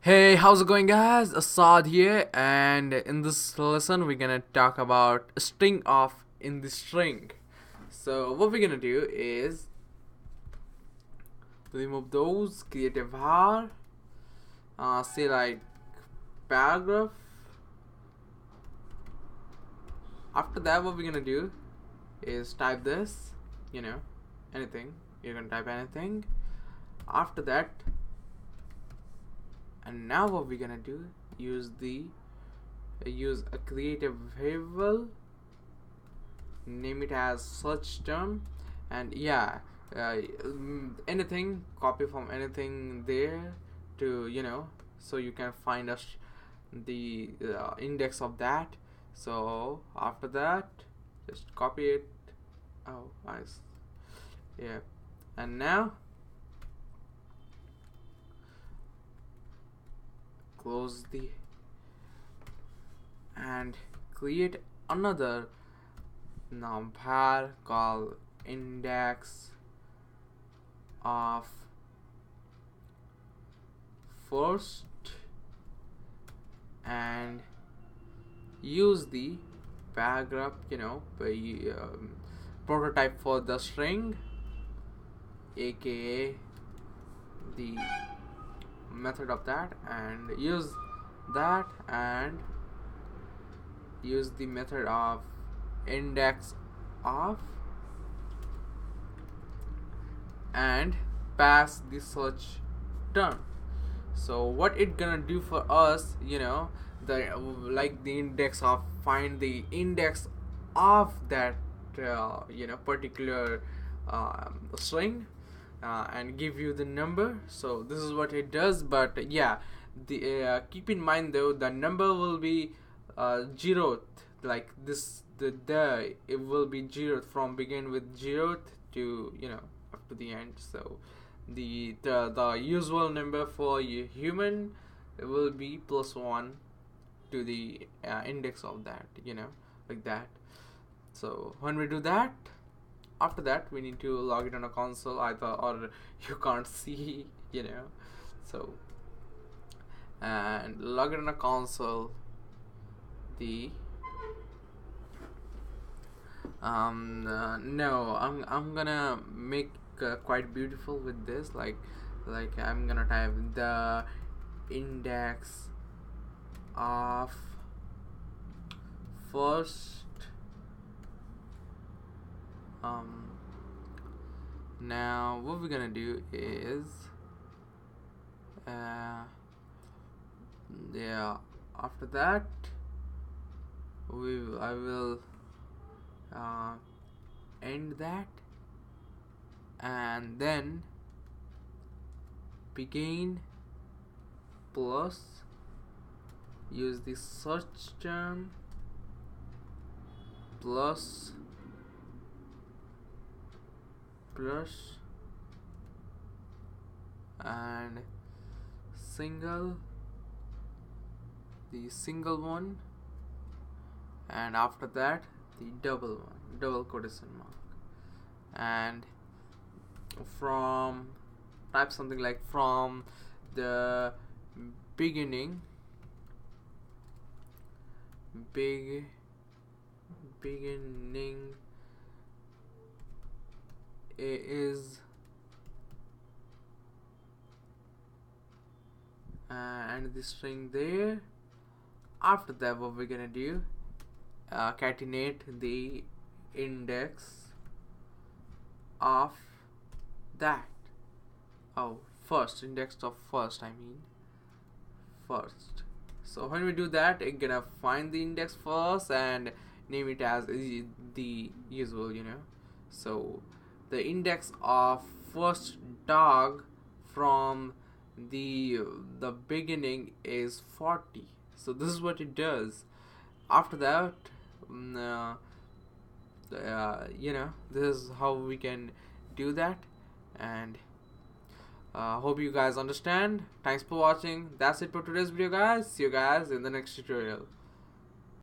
Hey, how's it going, guys? Assad here, and in this lesson, we're gonna talk about a string of in the string. So, what we're gonna do is remove those, create a var, say like paragraph. After that, what we're gonna do is type this, anything. You're gonna type anything. After that, and now what we're gonna do, use a creative variable, name it as search term, and anything, copy from anything there to so you can find us the index of that. So after that, just copy it. Oh, nice. Yeah. And now close the and create another var called index of first, and use the paragraph, prototype for the string, aka the method of that, and use that, and use the method of index of, and pass the search term. So what it gonna do for us, the index of, find the index of that particular string, and give you the number. So this is what it does. But yeah, the keep in mind though, the number will be zeroth, like this, the it will be zeroth, from begin with zeroth to up to the end. So the usual number for human, it will be +1 to the index of that, like that. So when we do that, after that we need to log it on a console either, or you can't see, so, and log it on a console. The no, I'm gonna make quite beautiful with this, like I'm gonna type the index of first. Now what we're gonna do is after that I will end that, and then begin plus, use the search term, plus and the single one, and after that the double quotation mark, and from, type something like from the beginning is, and the string there. After that, what we're gonna do, catenate the index of that, first, index of first, I mean first. So when we do that, it's gonna find the index first and name it as the usual, so the index of first dog from the beginning is 40. So this is what it does. After that, this is how we can do that. And hope you guys understand. Thanks for watching. That's it for today's video, guys. See you guys in the next tutorial.